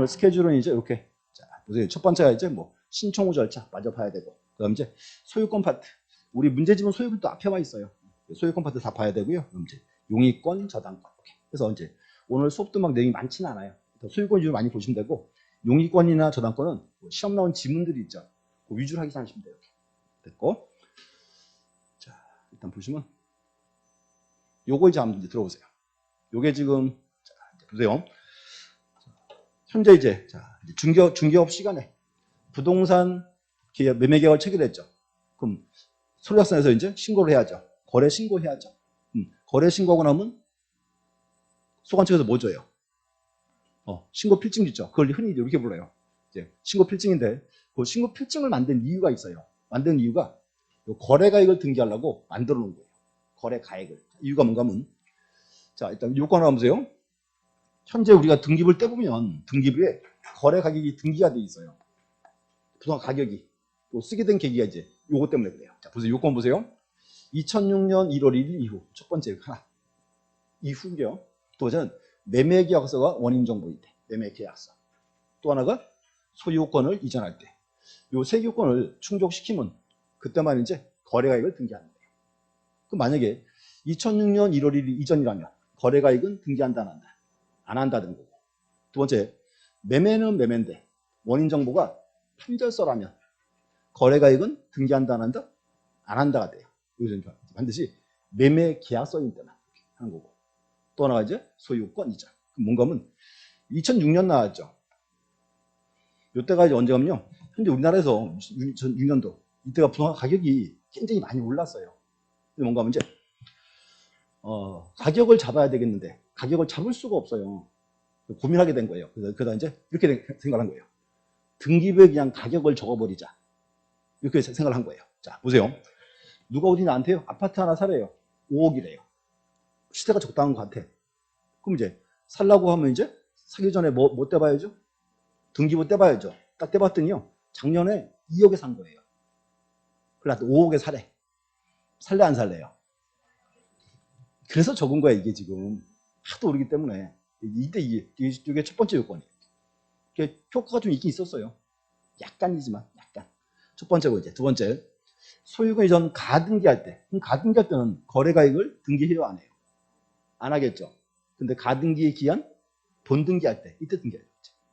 오늘 스케줄은 이제 이렇게. 자, 보세요. 첫 번째가 이제 뭐 신청 후 절차 맞아 봐야 되고, 그다음 이제 소유권 파트. 우리 문제집은 소유권도 앞에 와 있어요. 소유권 파트 다 봐야 되고요. 그럼 이제 용의권, 저당권. 그래서 이제 오늘 수업도 막 내용이 많지는 않아요. 소유권 위주로 많이 보시면 되고, 용의권이나 저당권은 시험 나온 지문들이 있죠. 그 위주로 하기 하시면 돼요. 됐고. 자, 일단 보시면 요거 이제 한번 들어보세요. 요게 지금 자, 보세요. 현재 이제 자, 중개업 시간에 부동산 계약, 매매 계약을 체결했죠. 그럼 서류작성에서 이제 신고를 해야죠. 거래 신고해야죠. 거래 신고하고 나면 소관 측에서 뭐 줘요? 신고 필증 있죠. 그걸 흔히 이렇게 불러요. 이제 신고 필증인데 그 신고 필증을 만든 이유가 있어요. 만든 이유가 거래가액을 등기하려고 만들어 놓은 거예요. 거래가액을. 이유가 뭔가 하면, 자, 일단 요거 하나 보세요. 현재 우리가 등기부를 떼보면 등기부에 거래 가격이 등기가 돼 있어요. 부동산 가격이. 또 쓰게 된 계기가 이제 요거 때문에 그래요. 자, 보세요. 요건 보세요. 2006년 1월 1일 이후. 첫 번째 하나. 이후요. 또 저는 매매계약서가 원인정보인데, 매매계약서. 또 하나가 소유권을 이전할 때. 요 세 요건을 충족시키면 그때만 이제 거래가액을 등기하는 거예요. 그럼 만약에 2006년 1월 1일 이전이라면 거래가액은 등기한다, 안 한다? 안 한다는 거고. 두 번째, 매매는 매매인데 원인정보가 판결서라면 거래가액은 등기한다, 안 한다? 안 한다가 돼요. 여기서는 반드시 매매계약서인 때만 하는 거고. 또 하나가 이제 소유권 이전. 뭔가 하면 2006년 나왔죠. 이때가 이제 언제냐면요. 현재 우리나라에서 2006년도 이때가 부동산 가격이 굉장히 많이 올랐어요. 뭔가 하면 이제 가격을 잡아야 되겠는데 가격을 잡을 수가 없어요. 고민하게 된 거예요. 그러다 이제 이렇게 생각한 거예요. 등기부에 그냥 가격을 적어버리자. 이렇게 생각을 한 거예요. 자, 보세요. 누가 어디 나한테요? 아파트 하나 사래요. 5억이래요. 시세가 적당한 것 같아. 그럼 이제 살라고 하면 이제 사기 전에 뭐 떼봐야죠? 등기부 떼봐야죠. 딱 떼봤더니요. 작년에 2억에 산 거예요. 그래서 5억에 사래. 살래 안 살래요? 그래서 적은 거야 이게 지금. 하도 오르기 때문에. 이게 첫 번째 요건이에요. 이게 효과가 좀 있긴 있었어요. 약간이지만 약간. 첫 번째고 이제 두 번째. 소유권 이전 가등기할 때. 그럼 가등기할 때는 거래가액을 등기해요 안 해요? 안 하겠죠. 근데 가등기의 기한 본등기할 때 이때 등기하죠.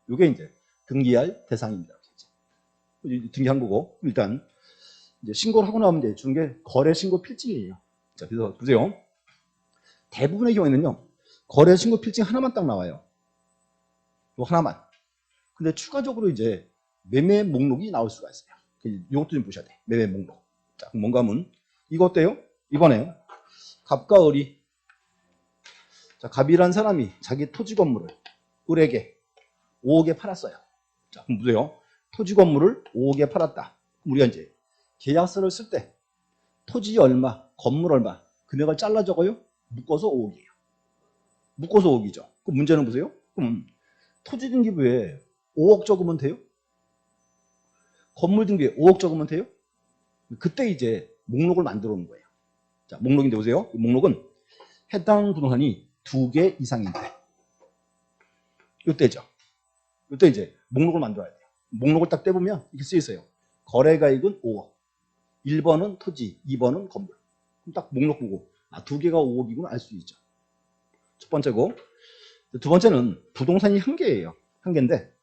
이게 이제 등기할 대상입니다. 등기한 거고 일단 이제 신고를 하고 나면 이제 주는 게 거래 신고 필증이에요. 자, 그래서 보세요. 대부분의 경우에는요. 거래 신고 필증 하나만 딱 나와요. 요 하나만. 근데 추가적으로 이제 매매 목록이 나올 수가 있어요. 이것도 좀 보셔야 돼. 매매 목록. 자, 그럼 뭔가 하면 이거 어때요? 이번에 갑과 을이, 자, 갑이란 사람이 자기 토지 건물을 을에게 5억에 팔았어요. 자, 그럼 보세요. 토지 건물을 5억에 팔았다. 우리가 이제 계약서를 쓸 때 토지 얼마, 건물 얼마, 금액을 잘라 적어요. 묶어서 5억이에요. 묶어서 5억이죠. 그 문제는 보세요. 그럼 토지 등기부에 5억 적으면 돼요? 건물 등기부에 5억 적으면 돼요? 그때 이제 목록을 만들어 놓은 거예요. 자, 목록인데 보세요. 목록은 해당 부동산이 2개 이상인데 이때죠. 이때 이제 목록을 만들어야 돼요. 목록을 딱 떼보면 이렇게 쓰여 있어요. 거래가액은 5억. 1번은 토지, 2번은 건물. 그럼 딱 목록 보고 2개가 5억이구나 알 수 있죠. 첫 번째고. 두 번째는 부동산이 한 개예요. 한 개인데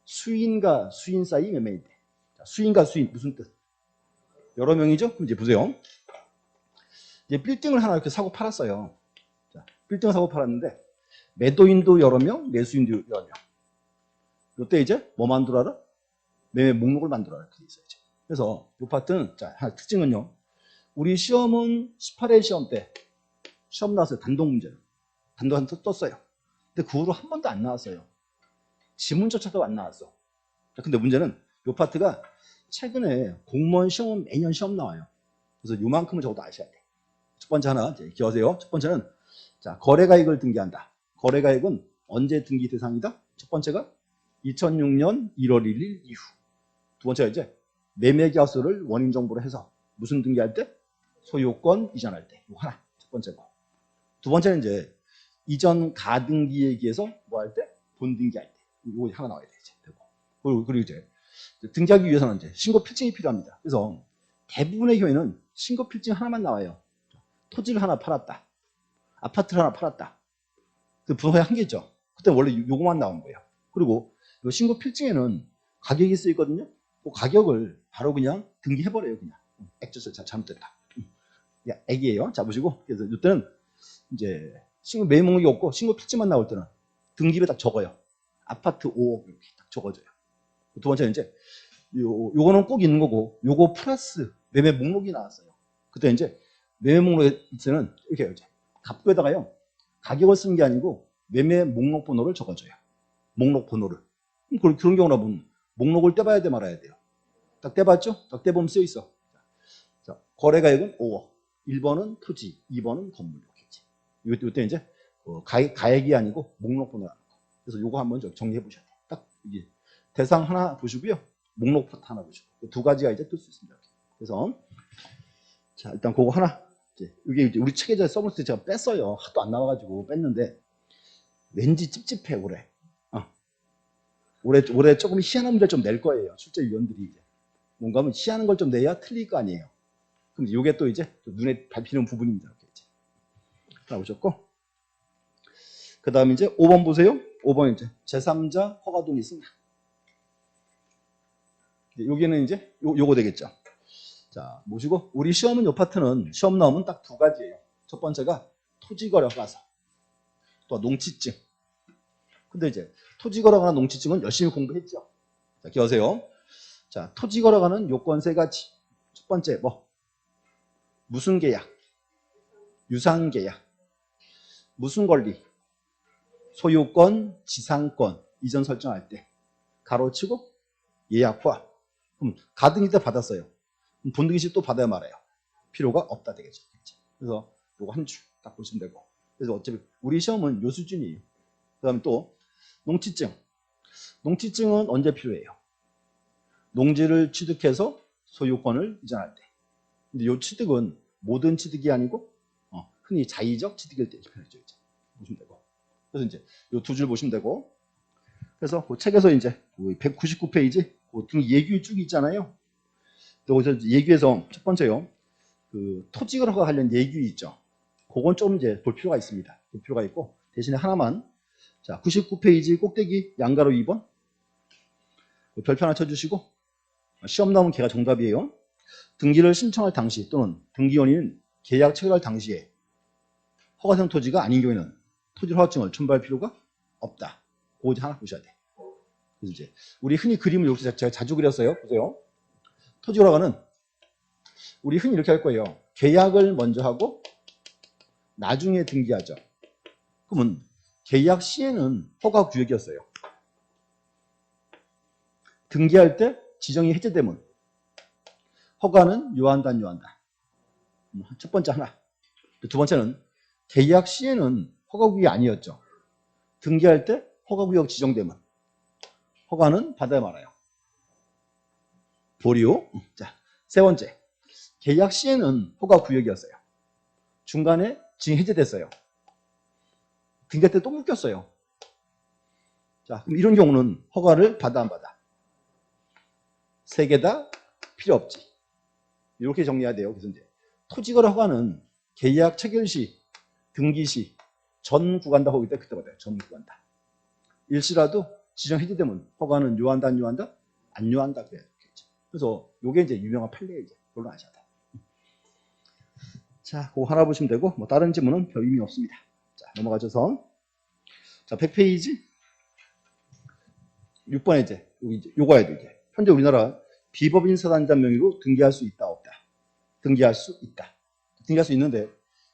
수인과 수인 사이 매매인데. 수인과 수인 무슨 뜻? 여러 명이죠? 그럼 이제 보세요. 이제 빌딩을 하나 이렇게 사고 팔았어요. 자, 빌딩을 사고 팔았는데 매도인도 여러 명, 매수인도 여러 명. 이때 이제 뭐 만들어라? 매매 목록을 만들어라. 이렇게 돼 있어야지. 그래서 이 파트는 자, 하나 특징은요. 우리 시험은 18회 시험 때 시험 나왔어요. 단독 문제는. 단독 한 떴어요. 근데 그 후로 한 번도 안 나왔어요. 지문조차도 안 나왔어. 근데 문제는 이 파트가 최근에 공무원 시험은 매년 시험 나와요. 그래서 요만큼은 적어도 아셔야 돼. 첫 번째 하나 이제 기억하세요. 첫 번째는 자, 거래가액을 등기한다. 거래가액은 언제 등기 대상이다? 첫 번째가 2006년 1월 1일 이후. 두 번째가 이제 매매계약서를 원인정보로 해서 무슨 등기할 때? 소유권 이전할 때. 이거 하나. 첫 번째고. 두 번째는 이제 이전 가등기에 의해서 뭐 할 때? 본등기할 때. 이거 하나 나와야 돼 이제 되고. 그리고 이제 등기하기 위해서는 이제 신고 필증이 필요합니다. 그래서 대부분의 경우에는 신고 필증 하나만 나와요. 토지를 하나 팔았다. 아파트를 하나 팔았다. 그 부동산이 한 개죠. 그때 원래 요거만 나온 거예요. 그리고 이 신고 필증에는 가격이 쓰여 있거든요. 그 가격을 바로 그냥 등기해버려요. 그냥 액젓을 잘못됐다. 야, 액이에요. 자 보시고 그래서 이때는 이제 신고 매입 목록이 없고 신고 필증만 나올 때는 등기를 딱 적어요. 아파트 5억 이렇게 딱 적어줘요. 두 번째는 이제 요거는 꼭 있는 거고 요거 플러스 매매 목록이 나왔어요. 그때 이제 매매 목록에서는 이렇게 이제 갑구에다가요 가격을 쓰는 게 아니고 매매 목록 번호를 적어줘요. 목록 번호를. 그런 경우나 보면 목록을 떼봐야 돼 말아야 돼요. 딱 떼봤죠? 딱 떼보면 쓰여 있어. 자, 거래가액은 5억. 1번은 토지, 2번은 건물. 이때 이제 가액이 아니고 목록 번호라는 거. 그래서 요거 한번 정리해 보셔야 돼요. 딱 이게 대상 하나 보시고요. 목록 파트 하나 보시고. 두 가지가 이제 뜰 수 있습니다. 그래서 자 일단 그거 하나. 이게 우리 책에 써볼 때 제가 뺐어요. 하도 안 나와가지고 뺐는데 왠지 찝찝해 올해. 올해 조금 희한한 문제를 좀 낼 거예요. 출제위원들이 이제 뭔가 하면 희한한 걸 좀 내야 틀릴 거 아니에요. 그럼 이게 또 이제 눈에 밟히는 부분입니다. 이렇게 이제. 다 보셨고 그 다음에 이제 5번 보세요. 5번 이제 제3자 허가동이 있습니다. 여기는 이제 요거 되겠죠. 자, 보시고 우리 시험은 요 파트는 시험 나오면 딱 두 가지예요. 첫 번째가 토지거래 허가서, 또 농지증. 근데 이제 토지거래허가나 농지증은 열심히 공부했죠. 자, 기억하세요. 자, 토지거래허가는 요건 세 가지. 첫 번째 뭐 무슨 계약, 유상 계약, 무슨 권리, 소유권, 지상권 이전 설정할 때 가로치고 예약화. 그럼 가등기 때 받았어요. 그럼 본등기시 또 받아야 말아요. 필요가 없다 되겠죠. 그래서 요거 한 줄 딱 보시면 되고. 그래서 어차피 우리 시험은 요 수준이에요. 그다음에 또 농지증. 농지증은 언제 필요해요? 농지를 취득해서 소유권을 이전할 때. 근데 요 취득은 모든 취득이 아니고 흔히 자의적 취득일 때 필요하죠. 이제 보시면 되고. 그래서 이제 요 두 줄 보시면 되고. 그래서 그 책에서 이제 199페이지 그 등 예규 쭉 있잖아요. 거기서 예규에서 첫 번째요. 그 토지거래허가 관련 예규 있죠. 그건 좀 이제 볼 필요가 있습니다. 볼 필요가 있고 대신에 하나만 자 99페이지 꼭대기 양가로 2번 별표 하나 쳐주시고 시험 나오면 걔가 정답이에요. 등기를 신청할 당시 또는 등기원인은 계약 체결할 당시에 허가성 토지가 아닌 경우에는 토지 허가증을 첨부할 필요가 없다. 그거 이제 하나 보셔야 돼. 그래서 이제 우리 흔히 그림을 여기서 제가 자주 그렸어요. 보세요. 토지허가는 우리 흔히 이렇게 할 거예요. 계약을 먼저 하고 나중에 등기하죠. 그러면 계약 시에는 허가 구역이었어요. 등기할 때 지정이 해제되면 허가는 요한다 안 요한다. 첫 번째 하나. 두 번째는 계약 시에는 허가구역이 아니었죠. 등기할 때 허가구역 지정되면 허가는 받아야 말아요. 보류. 자, 세 번째. 계약 시에는 허가구역이었어요. 중간에 지정 해제됐어요. 등기할 때 또 묶였어요. 자, 그럼 이런 경우는 허가를 받아 안 받아? 세 개 다 필요 없지. 이렇게 정리해야 돼요. 그래서 이제 토지거래 허가는 계약 체결 시, 등기 시, 전 구간다 허기 때 그때 받아요. 전 구간다. 일시라도 지정 해제되면 허가는 요한다 안 요한다? 안 요한다 그래야 되겠죠. 그래서 요게 이제 유명한 판례 이제 물론 아셔야 돼. 자, 그거 하나 보시면 되고 뭐 다른 질문은 별 의미 없습니다. 자, 넘어가셔서 자, 100페이지 6번에 이제 요거 해야 돼 이제. 현재 우리나라 비법인 사단자 명의로 등기할 수 있다 없다. 등기할 수 있다. 등기할 수 있는데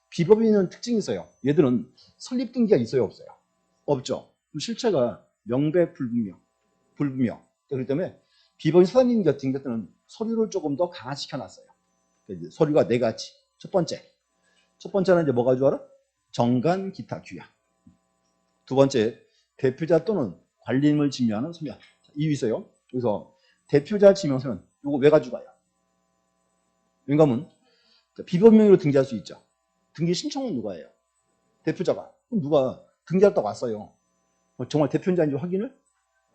비법인은 특징이 있어요. 얘들은 설립 등기가 있어요 없어요? 없죠. 실체가 명백불분명. 그렇기 때문에 비법인 사단인 같은 경우는 서류를 조금 더 강화시켜 놨어요. 서류가 네 가지. 첫 번째는 이제 뭐가 좋아라? 정관 기타 규약. 두 번째 대표자 또는 관리인을 증명하는 서면. 이유 있어요. 그래서 대표자 지명서는 이거 왜 가져가요? 왜냐하면 비법명의로 등기할 수 있죠. 등기 신청은 누가 해요? 대표자가. 그럼 누가 등기하다가 왔어요. 정말 대표자인지 확인을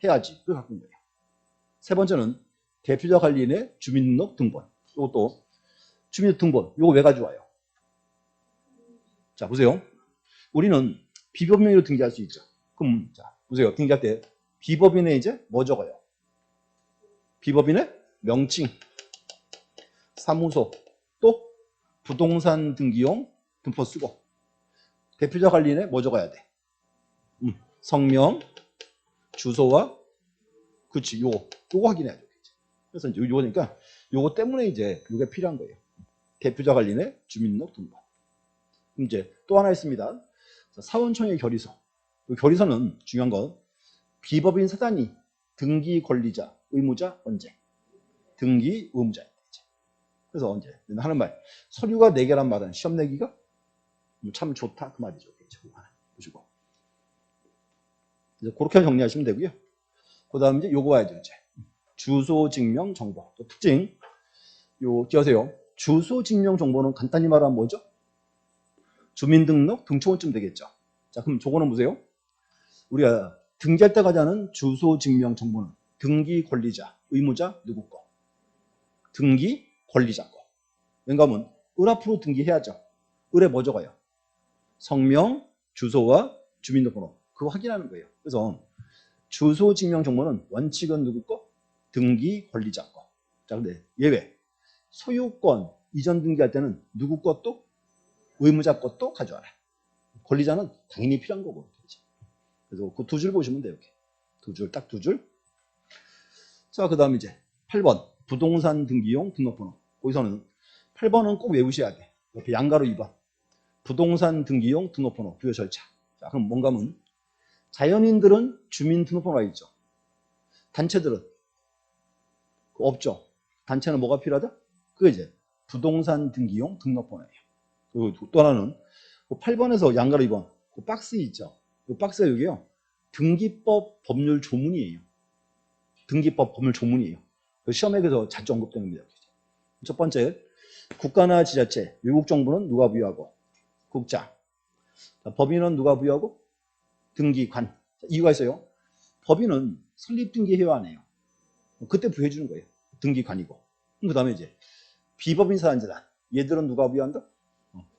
해야지. 그걸 갖고 있는 거예요. 세 번째는 대표자 관리인의 주민등록 등본. 이것도 주민등록 등본. 이거 왜 가져와요? 자, 보세요. 우리는 비법인으로 등기할 수 있죠. 그럼 자, 보세요. 등기할 때 비법인에 이제 뭐 적어요? 비법인의 명칭, 사무소, 또 부동산 등기용 등포 쓰고 대표자 관리인에 뭐 적어야 돼? 성명, 주소와 그치 요거 확인해야 돼. 그래서 이제 요거니까 요거 때문에 이제 요게 필요한 거예요. 대표자 관리인의 주민등록 등본. 이제 또 하나 있습니다. 사원청의 결의서. 결의서는 중요한 건 비법인 사단이 등기 권리자, 의무자, 언제? 등기 의무자. 그래서 언제? 하는 말. 서류가 4개란 말은 시험 내기가 참 좋다. 그 말이죠. 보시고. 이제 그렇게 정리하시면 되고요. 그 다음 이제 요거 와야죠. 이제. 주소 증명 정보. 또 특징. 요, 기억하세요. 주소 증명 정보는 간단히 말하면 뭐죠? 주민등록 등초원쯤 되겠죠. 자, 그럼 저거는 보세요. 우리가 등기할 때 가자는 주소 증명 정보는 등기 권리자, 의무자, 누구 거? 등기 권리자 거. 왜냐하면 을 앞으로 등기해야죠. 을에 뭐 적어요? 성명, 주소와 주민등록번호. 그거 확인하는 거예요. 그래서 주소 증명 정보는 원칙은 누구 거? 등기 권리자 거. 자, 근데 예외. 소유권 이전 등기할 때는 누구 것도 의무자 것도 가져와라. 권리자는 당연히 필요한 거고. 그래서 그 2줄 보시면 돼요. 이렇게. 2줄, 딱 2줄. 자, 그 다음 이제 8번. 부동산 등기용 등록번호. 거기서는 8번은 꼭 외우셔야 돼. 옆에 양가로 2번. 부동산 등기용 등록번호, 부여 절차. 자, 그럼 뭔가 하면 자연인들은 주민등록번호가 있죠. 단체들은 없죠. 단체는 뭐가 필요하다? 그게 이제 부동산 등기용 등록번호예요. 그리고 또 하나는 8번에서 양가로 2번 그 박스 있죠. 그 박스가 여기요. 등기법 법률 조문이에요. 등기법 법률 조문이에요. 시험에서 자주 언급되는 겁니다. 첫 번째, 국가나 지자체, 외국 정부는 누가 부여하고? 국자. 법인은 누가 부여하고? 등기관. 이유가 있어요. 법인은 설립 등기 해야 안 해요. 그때 부여해 주는 거예요. 등기관이고. 그 다음에 이제 비법인 사단재단. 얘들은 누가 부여한다?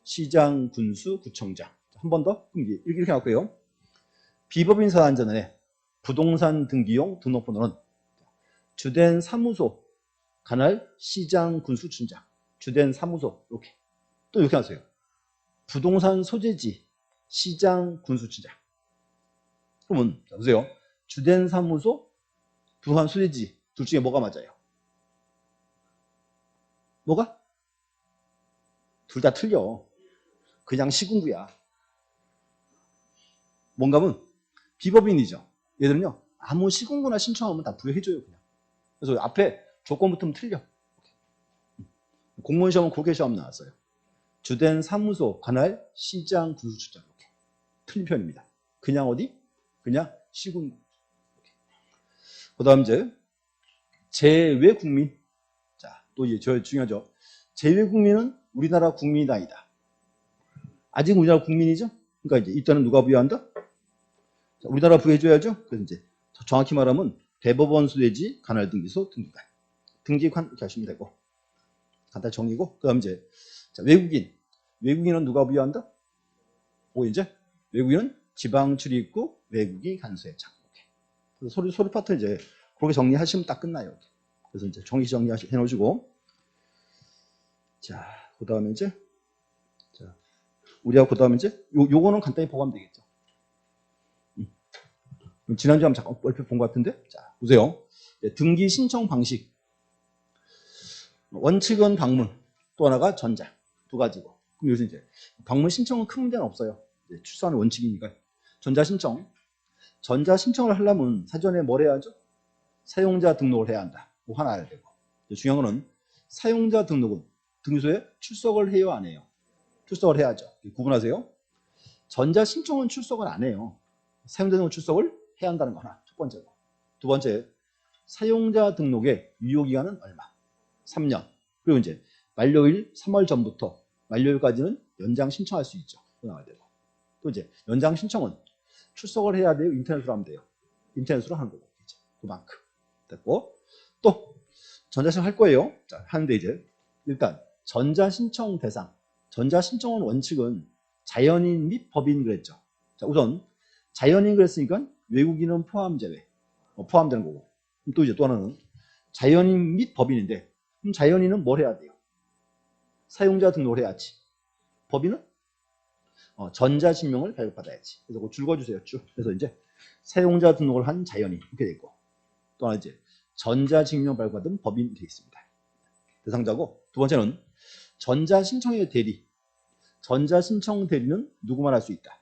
시장, 군수, 구청장. 한 번 더. 그럼 이렇게 할게요. 비법인 사단재단의 부동산 등기용 등록번호는 주된 사무소, 관할, 시장, 군수, 춘장. 주된 사무소. 이렇게. 또 이렇게 하세요. 부동산 소재지, 시장, 군수, 춘장. 그러면 보세요. 주된 사무소, 부동산 소재지. 둘 중에 뭐가 맞아요? 뭐가? 둘 다 틀려. 그냥 시군구야. 뭔가 하면 비법인이죠. 얘들은요. 아무 시군구나 신청하면 다 부여해줘요. 그냥. 그래서 앞에 조건 붙으면 틀려. 공무원 시험은 그렇게 시험 나왔어요. 주된 사무소, 관할, 시장, 군수, 춘장. 이렇게. 틀린 편입니다. 그냥 어디? 그냥 시군구. 그 다음 이제 재외국민. 자, 또 이제 저 중요하죠. 재외국민은 우리나라 국민이 아니다. 아직 우리나라 국민이죠? 그러니까 이제 이때는 누가 부여한다? 자, 우리나라 부여해줘야죠. 그래서 이제 정확히 말하면 대법원 소재지, 관할 등기소, 등기관. 등기관 이렇게 하시면 되고. 간단히 정리고. 그 다음 이제 자, 외국인. 외국인은 누가 부여한다? 이제 외국인은 지방 출입국 외국인 간수회장. 그래서 소리 파트 이제 그렇게 정리하시면 딱 끝나요. 그래서 이제 정리 해놓으시고. 자, 그 다음에 이제 자, 우리하고 그 다음에 이제 요거는 간단히 보고하면 되겠죠. 지난주에 한번 잠깐 얼핏 본 것 같은데. 자, 보세요. 등기 신청 방식. 원칙은 방문, 또 하나가 전자. 2가지고. 그럼 요새 이제 방문 신청은 큰 문제는 없어요. 출소하는 원칙이니까. 전자 신청. 전자 신청을 하려면 사전에 뭘 해야죠? 사용자 등록을 해야 한다. 뭐 하나 알아야 되고. 중요한 거는 사용자 등록은 등기소에 출석을 해요, 안 해요? 출석을 해야죠. 구분하세요. 전자 신청은 출석을 안 해요. 사용자 등록 출석을 해야 한다는 거 하나. 첫 번째로. 두 번째, 사용자 등록의 유효기간은 얼마? 3년. 그리고 이제 만료일 3월 전부터 만료일까지는 연장 신청할 수 있죠. 나와야 되고. 또 이제 연장 신청은 출석을 해야 돼요? 인터넷으로 하면 돼요? 인터넷으로 하는 거고. 이제. 그만큼. 됐고. 또, 전자신청 할 거예요. 자, 하는데 이제, 일단, 전자신청 대상. 전자신청은 원칙은 자연인 및 법인 그랬죠. 자, 우선, 자연인 그랬으니까 외국인은 포함 제외. 포함되는 거고. 또 이제 또 하나는 자연인 및 법인인데, 그럼 자연인은 뭘 해야 돼요? 사용자 등록을 해야지. 법인은 전자신명을 발급받아야지. 그래서 그거 줄 거주세요. 쭉. 그래서 이제 사용자 등록을 한 자연인 이렇게 돼 있고, 또 하나 이제 전자증명 발급받은 법인 되어 있습니다. 대상자고, 두 번째는 전자신청의 대리. 전자신청 대리는 누구만 할 수 있다.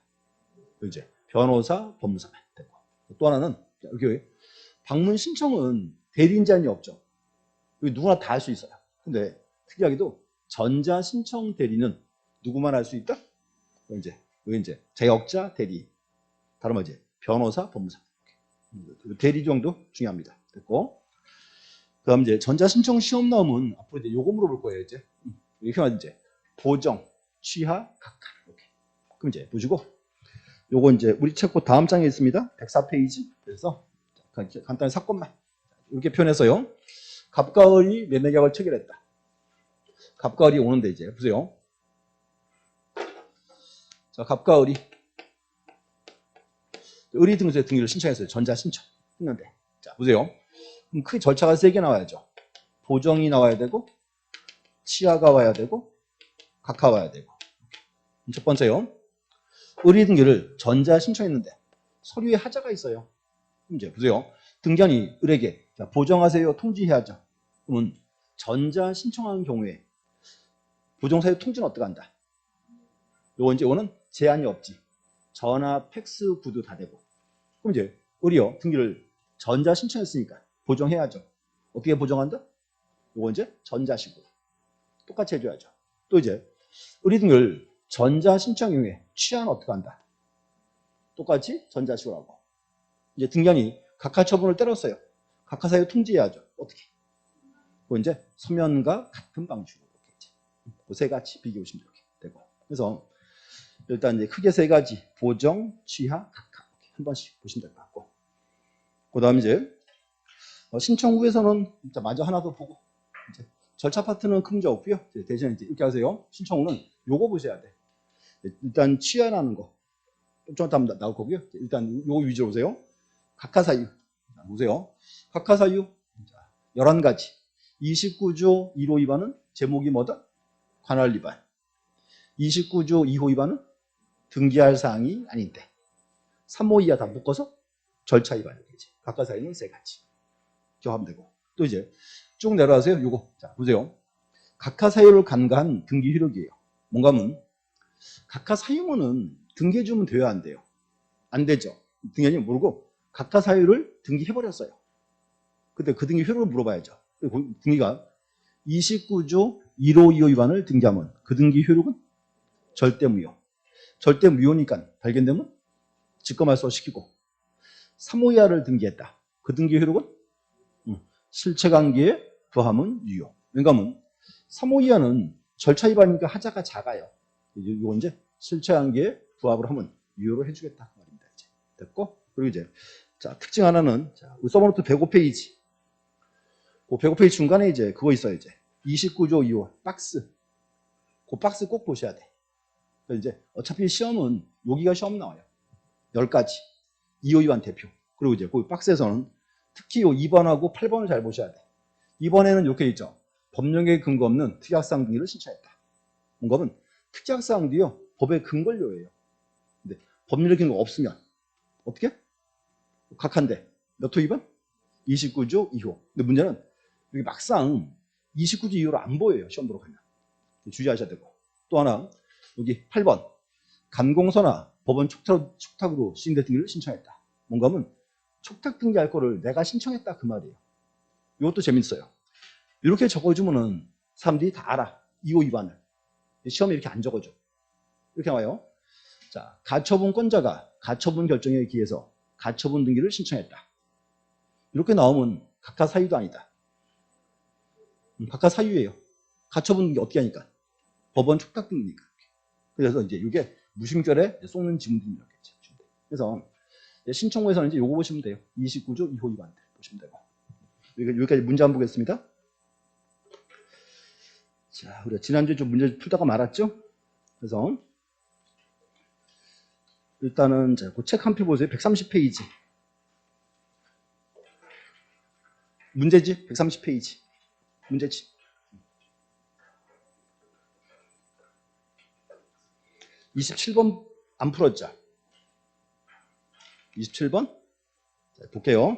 이제 변호사, 법무사만 되고. 또 하나는 여기 방문 신청은 대리인 제한이 없죠. 여기 누구나 다 할 수 있어요. 근데 특이하게도 전자신청 대리는 누구만 할 수 있다? 여기 이제 자격자 대리. 다른 말 이제 변호사, 법무사. 대리 정도 중요합니다. 됐고. 그다음 이제 전자신청 시험 나오면 앞으로 이제 요거 물어볼 거예요. 이제 이렇게 하면 이제 보정, 취하, 각하 이렇게. 그럼 이제 보시고 요거 이제 우리 책 다음 장에 있습니다. 104페이지. 그래서 간단히 사건만 이렇게 표현해서요. 갑과 을이 매매계약을 체결했다. 갑과 을이 오는데 이제 보세요. 자, 갑과 을이 등기를 신청했어요. 전자신청 했는데. 자, 보세요. 그럼 크게 절차가 3개 나와야죠. 보정이 나와야 되고, 취하가 와야 되고, 각하 와야 되고. 첫 번째요. 의리 등기를 전자신청했는데 서류에 하자가 있어요. 그럼 이제 보세요. 등기한이 을에게 자, 보정하세요. 통지해야죠. 그러면 전자신청한 경우에 보정사유 통지는 어떻게 한다? 요거 이제 이거는 제한이 없지. 전화, 팩스, 구두 다 되고. 그럼 이제 을이요. 등기를 전자신청했으니까 보정해야죠. 어떻게 보정한다? 요거 이제 전자식으로. 똑같이 해줘야죠. 또 이제 의리 등기를 전자신청 이후에 취하는 어떻게 한다? 똑같이 전자식으로 하고. 이제 등기한이 각하 처분을 때렸어요. 각하 사유 통지해야죠. 어떻게? 그 이제 서면과 같은 방식으로 그 세 가지 비교하시면 이렇게 되고. 그래서 일단 이제 크게 3가지 보정, 취하, 각하 이렇게 한 번씩 보시면 될 것 같고. 그다음 이제 신청 후에서는 마저 하나 더 보고 이제 절차 파트는 큰 문제 없고요. 대신에 이제 이렇게 하세요. 신청 후는 요거 보셔야 돼. 일단 취하라는 거 좀 이따 나올 거고요. 일단 요거 위주로 보세요. 각하 사유 보세요. 각하 사유 11가지. 29조 1호 위반은 제목이 뭐다? 관할 위반. 29조 2호 위반은 등기할 사항이 아닌데 3호 이하 다 묶어서 절차 위반이 되지. 각하 사유는 3가지. 기억하면 되고. 또 이제 쭉 내려가세요. 요거. 자, 보세요. 각하 사유를 간과한 등기 효력이에요. 뭔가 하면 각하 사유문은 등기해주면 돼야 안 돼요. 안 되죠. 등기한이 모르고 각하 사유를 등기해버렸어요. 그때 그 등기 효력을 물어봐야죠. 등기가 29조 1호 2호 위반을 등기하면 그 등기 효력은 절대 무효. 절대 무효니까 발견되면 직권말소 시키고 3호 이하를 등기했다. 그 등기 효력은 실체관계에 부합은 유효. 왜냐하면 3호 이하는 절차 위반이니까 하자가 작아요. 이거 이제 실체관계에 부합을 하면 유효로 해주겠다 그 말입니다. 이제 됐고 그리고 이제 자 특징 하나는 자 서버노트 105페이지. 그 105페이지 중간에 이제 그거 있어요. 이제 29조 2호 박스. 그 박스 꼭 보셔야 돼. 이제 어차피 시험은 여기가 시험 나와요. 10가지. 2호 위반 대표. 그리고 이제 그 박스에서는 특히 요 2번하고 8번을 잘 보셔야 돼. 2번에는 이렇게 있죠. 법령에 근거 없는 특약사항 등기를 신청했다. 뭔가 하면 특약사항도요. 법의 근거료예요. 근데 법률의 근거 없으면 어떻게? 각한데 몇 호 위반? 29조 2호. 근데 문제는 여기 막상 29조 2호로 안 보여요. 시험 보러 가면. 주의하셔야 되고. 또 하나 여기 8번 간공서나 법원 촉탁으로 시행된 등기를 신청했다. 뭔가 하면 촉탁 등기할 거를 내가 신청했다 그 말이에요. 이것도 재밌어요. 이렇게 적어주면은 사람들이 다 알아. 2호 위반을. 시험에 이렇게 안 적어줘. 이렇게 나와요. 자, 가처분권자가 가처분 결정에 기해서 가처분 등기를 신청했다. 이렇게 나오면 각하 사유도 아니다. 각하 사유예요. 가처분 등기 어떻게 하니까? 법원 촉탁 등기니까. 그래서 이제 이게 무심결에 쏟는 지문들이 이렇게. 그래서 신청후에서는 이제 요거 보시면 돼요. 29조 2호 위반들. 보시면 되고. 여기까지 문제 한번 보겠습니다. 자, 우리가 지난주에 좀 문제 풀다가 말았죠? 그래서 일단은 그 책 한 표 보세요. 130페이지. 문제집 130페이지. 문제집. 27번 안 풀었죠? 27번? 자, 볼게요.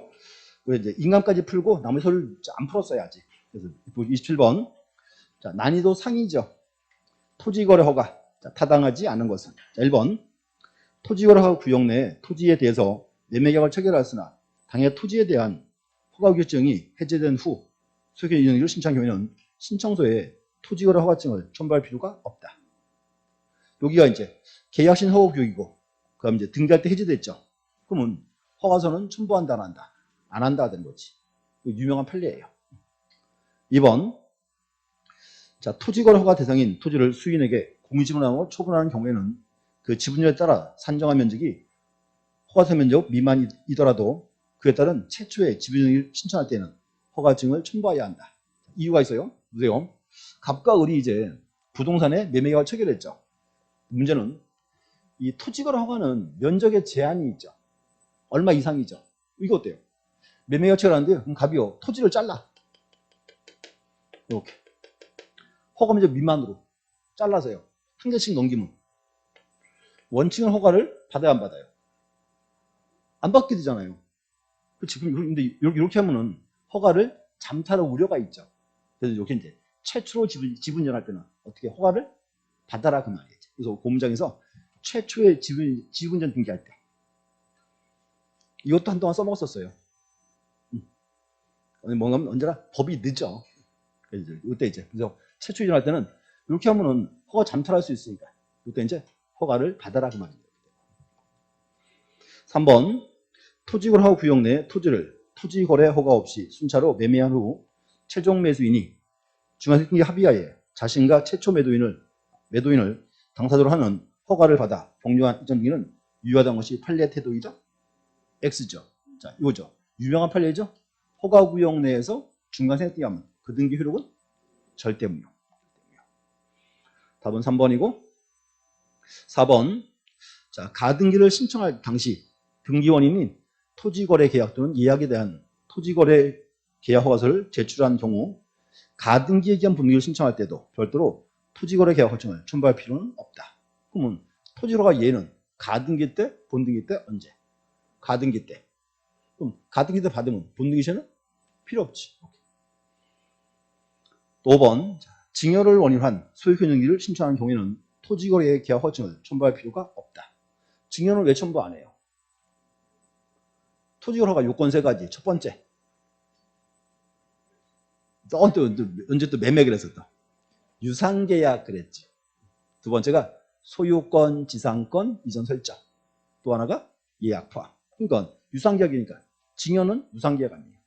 이제 인감까지 풀고 나머지 소리를 안 풀었어요, 아직. 그래서 27번. 자, 난이도 상이죠. 토지거래 허가. 자, 타당하지 않은 것은. 자, 1번. 토지거래 허가 구역 내 토지에 대해서 매매계약을 체결하였으나 당해 토지에 대한 허가 결정이 해제된 후 소유권 이전을 신청한 경우에는 신청서에 토지거래 허가증을 첨부할 필요가 없다. 여기가 이제 계약신 허가 구역이고, 그다음 이제 등기할 때 해제됐죠. 그러면 허가서는 첨부한다, 안 한다? 안 한다 된 거지. 유명한 판례예요. 2번. 자, 토지거래 허가 대상인 토지를 수인에게 공유지분하고 처분하는 경우에는 그 지분율에 따라 산정한 면적이 허가서 면적 미만이더라도 그에 따른 최초의 지분율을 신청할 때는 허가증을 첨부해야 한다. 이유가 있어요. 보세요. 갑과 을이 이제 부동산에 매매계약을 체결했죠. 문제는 이 토지거래 허가는 면적에 제한이 있죠. 얼마 이상이죠. 이거 어때요? 매매계약 체결하는데 그럼 갑이요. 토지를 잘라. 이렇게. 허가 면적 미만으로 잘라서요. 한 개씩 넘기면 원칙은 허가를 받아야 안 받아요? 안 받게 되잖아요. 그렇지. 근데 이렇게 하면은 허가를 잠탈할 우려가 있죠. 그래서 이렇게 이제 최초로 지분전할 때는 어떻게 허가를 받아라 그 말이죠. 그래서 고문장에서 최초의 지분전 등기할 때 이것도 한동안 써먹었었어요. 뭔가 언제나 법이 늦어. 그래서 이때 이제 그래서 최초 이전할 때는 이렇게 하면은 허가 잠탈할 수 있으니까 이때 이제 허가를 받아라 그 말입니다. 3번. 토지거래 허가 구역 내 토지를 토지거래 허가 없이 순차로 매매한 후 최종 매수인이 중간등기 합의하에 자신과 최초 매도인을 당사자로 하는 허가를 받아 복류한 이전 등기는 유효하다는 것이 판례 태도이죠. X죠. 자, 이거죠. 유명한 판례죠. 허가 구역 내에서 중간생 등기하면 그 등기 효력은 절대 무효. 답은 3번이고 4번. 자, 가등기를 신청할 당시 등기원인인 토지거래 계약 또는 예약에 대한 토지거래 계약 허가서를 제출한 경우 가등기에 기한 분등기를 신청할 때도 별도로 토지거래 계약 허가증을 첨부할 필요는 없다. 그러면 토지거래가 얘는 가등기 때, 본등기 때 언제? 가등기 때. 그럼 가등기 때 받으면 본등기 시에는 필요 없지. 또 5번. 증여를 원인한 소유권 등기를 신청하는 경우에는 토지거래 계약 허가증을 첨부할 필요가 없다. 증여는 왜 첨부 안 해요? 토지거래가 요건 3가지. 첫 번째. 언제 또 매매 그랬어 또. 유상계약 그랬지. 두 번째가 소유권, 지상권, 이전 설정. 또 하나가 예약 포함. 그러니까 유상계약이니까 증여는 유상계약 아니에요.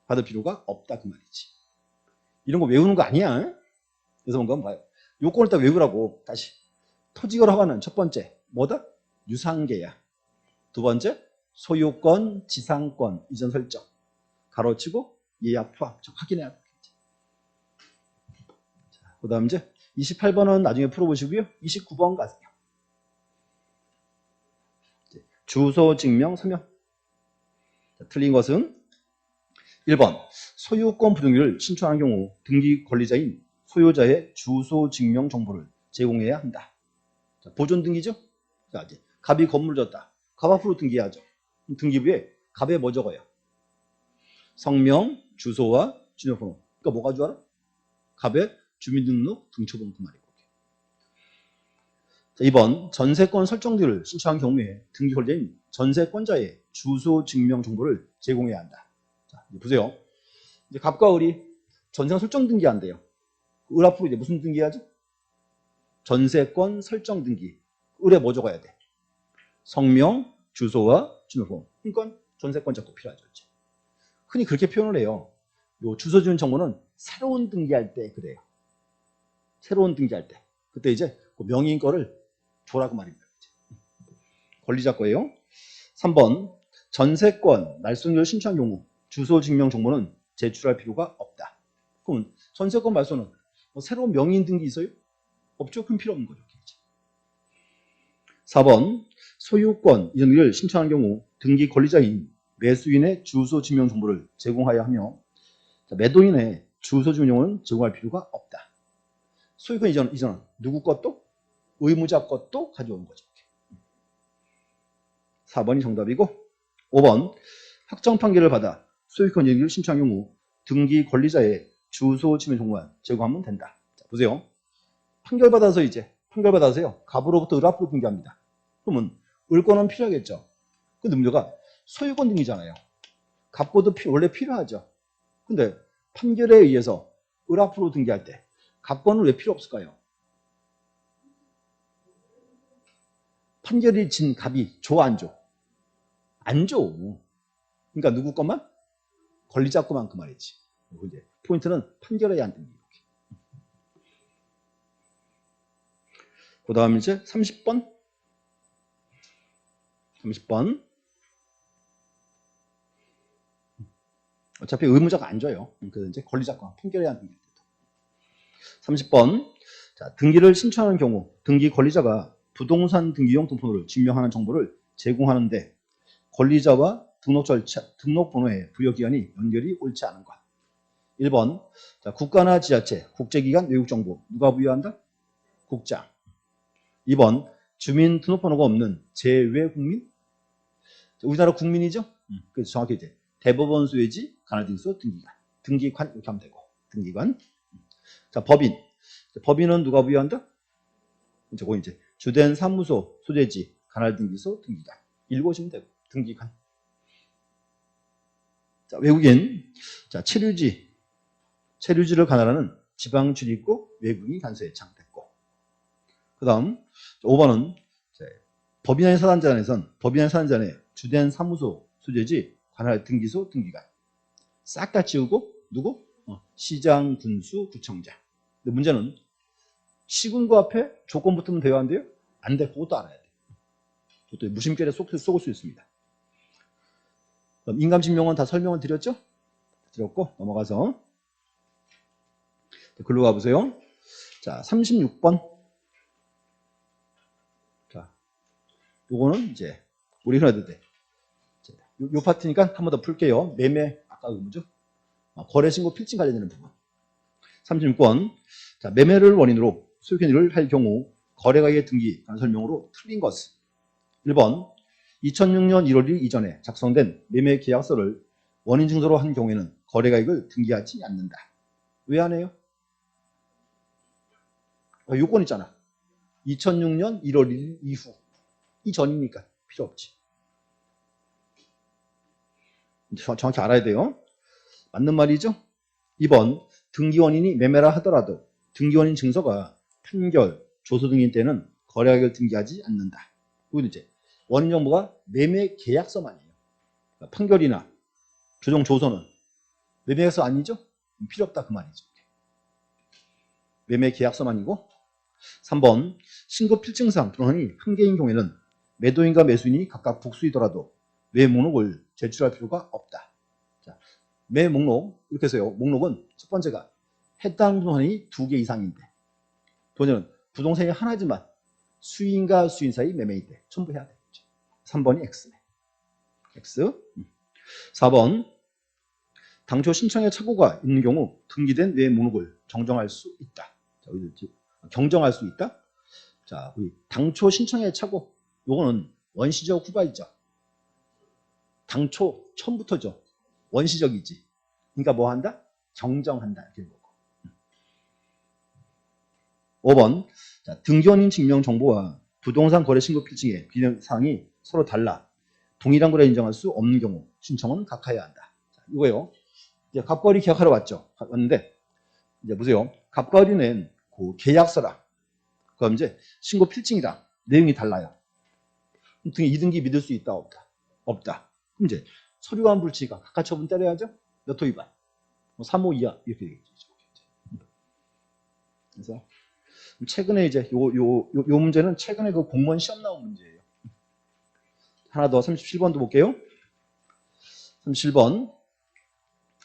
받을 필요가 없다 그 말이지. 이런 거 외우는 거 아니야. 그래서 뭔가 봐요. 요건을 딱 외우라고. 다시. 토지거래 허가는 첫 번째 뭐다? 유상계약. 두 번째 소유권, 지상권, 이전 설정. 가로치고 예약 포함. 확인해야 돼. 그 다음 이제 28번은 나중에 풀어보시고요. 29번 가세요. 주소 증명 서명. 틀린 것은 1번. 소유권 부등기를 신청하는 경우 등기 권리자인 소유자의 주소 증명 정보를 제공해야 한다. 자, 보존 등기죠? 자, 이제 갑이 건물 졌다. 갑 앞으로 등기해야죠. 등기부에 갑에 뭐 적어요? 성명, 주소와 주민번호. 그러니까 뭐가 좋아라? 갑의 주민등록 등초번 그 말이고. 자, 2번. 전세권 설정들을 신청한 경우에 등기 권리자인 전세권자의 주소 증명 정보를 제공해야 한다. 자, 이제 보세요. 이제 갑과 을이 전세 설정 등기한대요. 을 앞으로 이제 무슨 등기해야죠? 전세권 설정 등기. 을에 뭐 적어야 돼? 성명, 주소와 주민번호. 그러니까 전세권자 꼭 필요하죠. 흔히 그렇게 표현을 해요. 요 주소 주민 정보는 새로운 등기할 때 그래요. 새로운 등기할 때. 그때 이제 그 명의인 거를 줘라고 말입니다. 권리자 거예요. 3번. 전세권 말소인을 신청한 경우 주소 증명 정보는 제출할 필요가 없다. 그럼 전세권 말소는 뭐 새로운 명의인 등기 있어요? 없죠? 그럼 필요 없는 거죠. 4번 소유권 이전을 신청한 경우 등기 권리자인 매수인의 주소 증명 정보를 제공하여야 하며 매도인의 주소 증명은 제공할 필요가 없다. 소유권 이전은 누구 것도? 의무자 것도 가져오는 거죠. 4번이 정답이고 5번 확정 판결을 받아 소유권 이전을 신청한 경우 등기 권리자의 주소 증명 정보만 제공하면 된다. 자, 보세요. 판결 받아서요. 갑으로부터 을앞으로 등기합니다. 그러면 을권은 필요하겠죠. 근데 문제가 소유권 등기잖아요. 갑고도 원래 필요하죠. 근데 판결에 의해서 을앞으로 등기할 때 갑권은 왜 필요 없을까요? 판결이 진 갑이 줘, 안 줘? 안 줘. 그러니까 누구 것만? 권리자 것만 그 말이지. 이제 포인트는 판결에 의한 등기. 그 다음에 이제 30번. 어차피 의무자가 안 줘요. 그래서 이제 권리자권 판결에 의한 등기. 30번. 자, 등기를 신청하는 경우 등기 권리자가 부동산 등기용 등본을 증명하는 정보를 제공하는데 권리자와 등록 절차, 등록 번호의 부여 기간이 연결이 옳지 않은 것. 1번. 자, 국가나 지자체, 국제기관, 외국정보 누가 부여한다? 국장. 2번. 주민등록번호가 없는 제외국민? 우리나라 국민이죠? 그래서 정확히 이제 대법원 소유지, 가나등기소, 등기관. 등기관 이렇게 하면 되고. 등기관. 자, 법인. 법인은 누가 부여한다? 이제 주된 사무소, 소재지, 가나등기소, 등기관. 읽으시면 되고. 등기관. 자, 외국인. 자, 체류지를 관할하는 지방 출입국 외국인 간소에 장됐고. 그 다음 5번은 법인의 사단자안에 주된 사무소, 소재지, 관할 등기소, 등기관 싹 다 지우고 누구? 시장, 군수, 구청장. 근데 문제는 시군구 앞에 조건 붙으면 돼요, 안 돼요? 안 돼. 그것도 알아야 돼. 그것도 무심결에 속을 수 있습니다. 그럼 인감증명은 다 설명을 드렸죠? 드렸고 넘어가서 글로 가보세요. 자, 36번. 자, 요거는 이제 우리 흔하들 때. 요 파트니까 한 번 더 풀게요. 매매, 아까 그 뭐죠? 거래신고 필증 관련되는 부분. 36번. 자, 매매를 원인으로 소유권을 할 경우 거래가액의 등기 설명으로 틀린 것은 1번. 2006년 1월 1일 이전에 작성된 매매 계약서를 원인 증서로 한 경우에는 거래가액을 등기하지 않는다. 왜 안 해요? 요건 있잖아. 2006년 1월 1일 이후. 이전이니까 필요 없지. 정확히 알아야 돼요. 맞는 말이죠? 2번. 등기원인이 매매라 하더라도 등기원인 증서가 판결, 조서 등인 때는 거래가액을 등기하지 않는다. 그리고 이제 원인 정보가 매매 계약서만이에요. 그러니까 판결이나 조정 조서는 매매 계약서 아니죠? 필요 없다 그 말이죠. 매매 계약서만이고 3번. 신고 필증상 불허이 한 개인 경우에는 매도인과 매수인이 각각 복수이더라도 매 목록을 제출할 필요가 없다. 자, 매 목록 이렇게 해서요. 목록은 첫 번째가 해당 부동산이 2개 이상인데 두 번째는 부동산이 하나지만 수인과 수인 사이 매매일 때 첨부해야 되겠죠. 3번이 X네. X. 4번. 당초 신청의 착오가 있는 경우 등기된 매 목록을 정정할 수 있다. 자, 경정할 수 있다. 자, 우리 당초 신청의 착오. 요거는 원시적 후발이죠. 당초 처음부터죠. 원시적이지. 그러니까 뭐 한다? 정정한다. 이렇게 되는 거고. 5번. 자, 등기원인 증명 정보와 부동산 거래 신고 필증의 기능 사항이 서로 달라 동일한 거래 인정할 수 없는 경우 신청은 각하해야 한다. 자, 이거예요. 이제 갑과 을이 계약하러 왔는데 이제 보세요. 갑과 을이 낸 그 계약서랑 그럼 이제 신고 필증이랑 내용이 달라요. 이 등기 믿을 수 있다 없다? 없다. 그럼 이제 서류관 불치가 각하 처분 때려야죠. 몇 호 위반? 3호 이하 이렇게 되겠죠. 그래서 최근에 이제 요 문제는 최근에 그 공무원 시험 나온 문제예요. 하나 더 37번도 볼게요. 37번.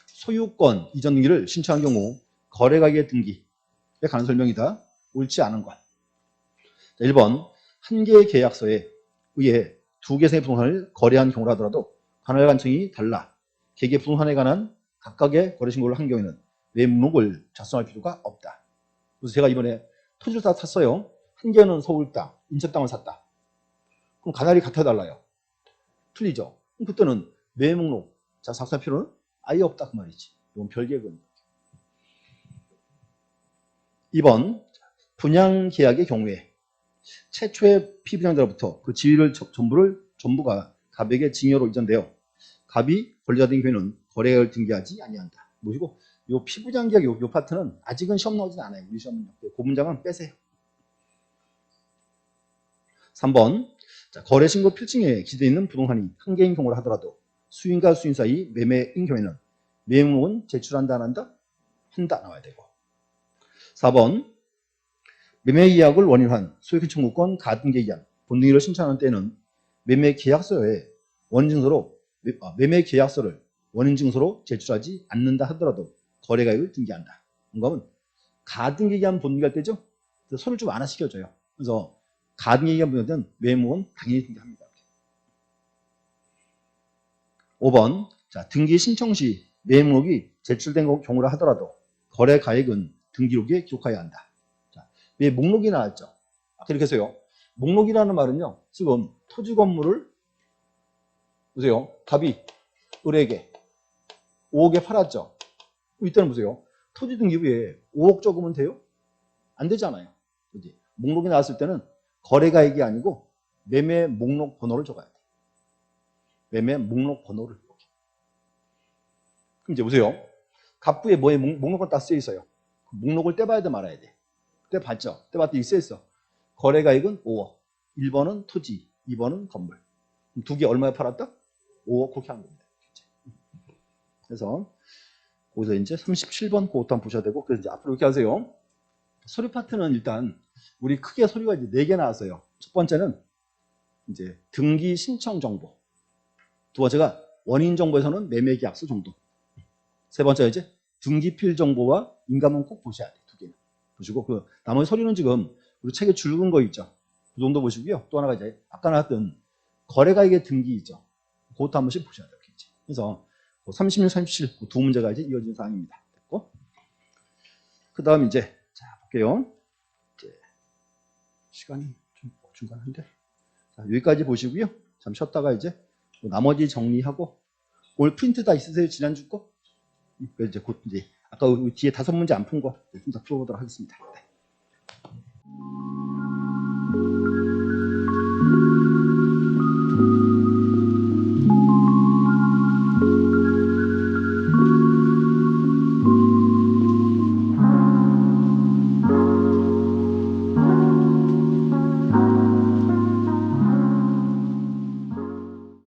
소유권 이전 등기를 신청한 경우 거래가액의 등기에 관한 설명이다. 옳지 않은 것. 1번. 한 개의 계약서에 의해 두 개의 부동산을 거래한 경우라 하더라도 관할 관청이 달라 개개 부동산에 관한 각각의 거래 신고를 한 경우에는 매목을 작성할 필요가 없다. 그래서 제가 이번에 토지를 다 샀어요. 한 개는 서울 땅, 인천 땅을 샀다. 그럼 관할이 같아 달라요. 틀리죠. 그럼 그때는 매목록 작성할 필요는 아예 없다 그 말이지. 이건 별개의 건. 2번. 분양 계약의 경우에 최초의 피분양자로부터 그 지위를 전부가 갑에게 징여로 이전되어 갑이 권리자 된 경우에는 거래액을 등기하지 아니한다. 뭐시고 요 피분양 계약 요 파트는 아직은 시험 나오진 않아요. 우리 시험은요. 그 문장은 빼세요. 3번. 자, 거래 신고 필증에 기재되어 있는 부동산이 한 개인 경우를 하더라도 수인과 수인 사이 매매인 경우에는 매물은 제출한다 안 한다? 한다 나와야 되고. 4번. 매매 계약을 원인으로 한 소유권 청구권 가등기에 의한 본등기를 신청하는 때는 매매 계약서를 원인 증서로 제출하지 않는다 하더라도 거래가액을 등기한다. 이거는 가등기에 의한 본등기할 때죠. 손을 좀 완화시켜줘요. 그래서 가등기에 의한 본등기는 매물은 당연히 등기합니다. 5번. 자, 등기 신청 시 매물록이 제출된 경우라 하더라도 거래가액은 등기록에 기록해야 한다. 왜 목록이 나왔죠? 아까 이렇게 해서요. 목록이라는 말은요. 지금 토지 건물을 보세요. 갑이 을에게 5억에 팔았죠. 이때는 보세요. 토지 등기부에 5억 적으면 돼요? 안 되잖아요. 그지? 목록이 나왔을 때는 거래가액이 아니고 매매 목록 번호를 적어야 돼. 매매 목록 번호를. 그럼 이제 보세요. 갑부에 뭐에 목록은 딱 쓰여 있어요. 목록을 떼봐야 돼 말아야 돼. 떼봤죠? 떼봤더니 있어. 거래가액은 5억. 1번은 토지, 2번은 건물. 두 개 얼마에 팔았다? 5억 그렇게 한 겁니다. 그래서 거기서 이제 37번 그것도 한번 보셔야 되고 그래서 이제 앞으로 이렇게 하세요. 서류 파트는 일단 우리 크게 서류가 이제 4개 나왔어요. 첫 번째는 이제 등기 신청 정보. 두 번째가 원인 정보에서는 매매 계약서 정도. 세 번째가 이제 등기필 정보와 인감은 꼭 보셔야 돼요. 두 개는. 보시고 그 나머지 서류는 지금 우리 책에 줄은 거 있죠. 그 정도 보시고요. 또 하나가 이제 아까 나왔던 거래가액의 등기 있죠. 그것도 한 번씩 보셔야 돼요. 그래서 36, 37 두 문제가 이제 이어진 사항입니다. 됐고. 그 다음 이제 자 볼게요. 이제 시간이 좀 중간한데. 자, 여기까지 보시고요. 잠 쉬었다가 이제 나머지 정리하고 올 프린트 다 있으세요? 지난주 거? 이제 곧 이제 아까 뒤에 5문제 안 푼 거 좀 더 풀어보도록 하겠습니다. 네.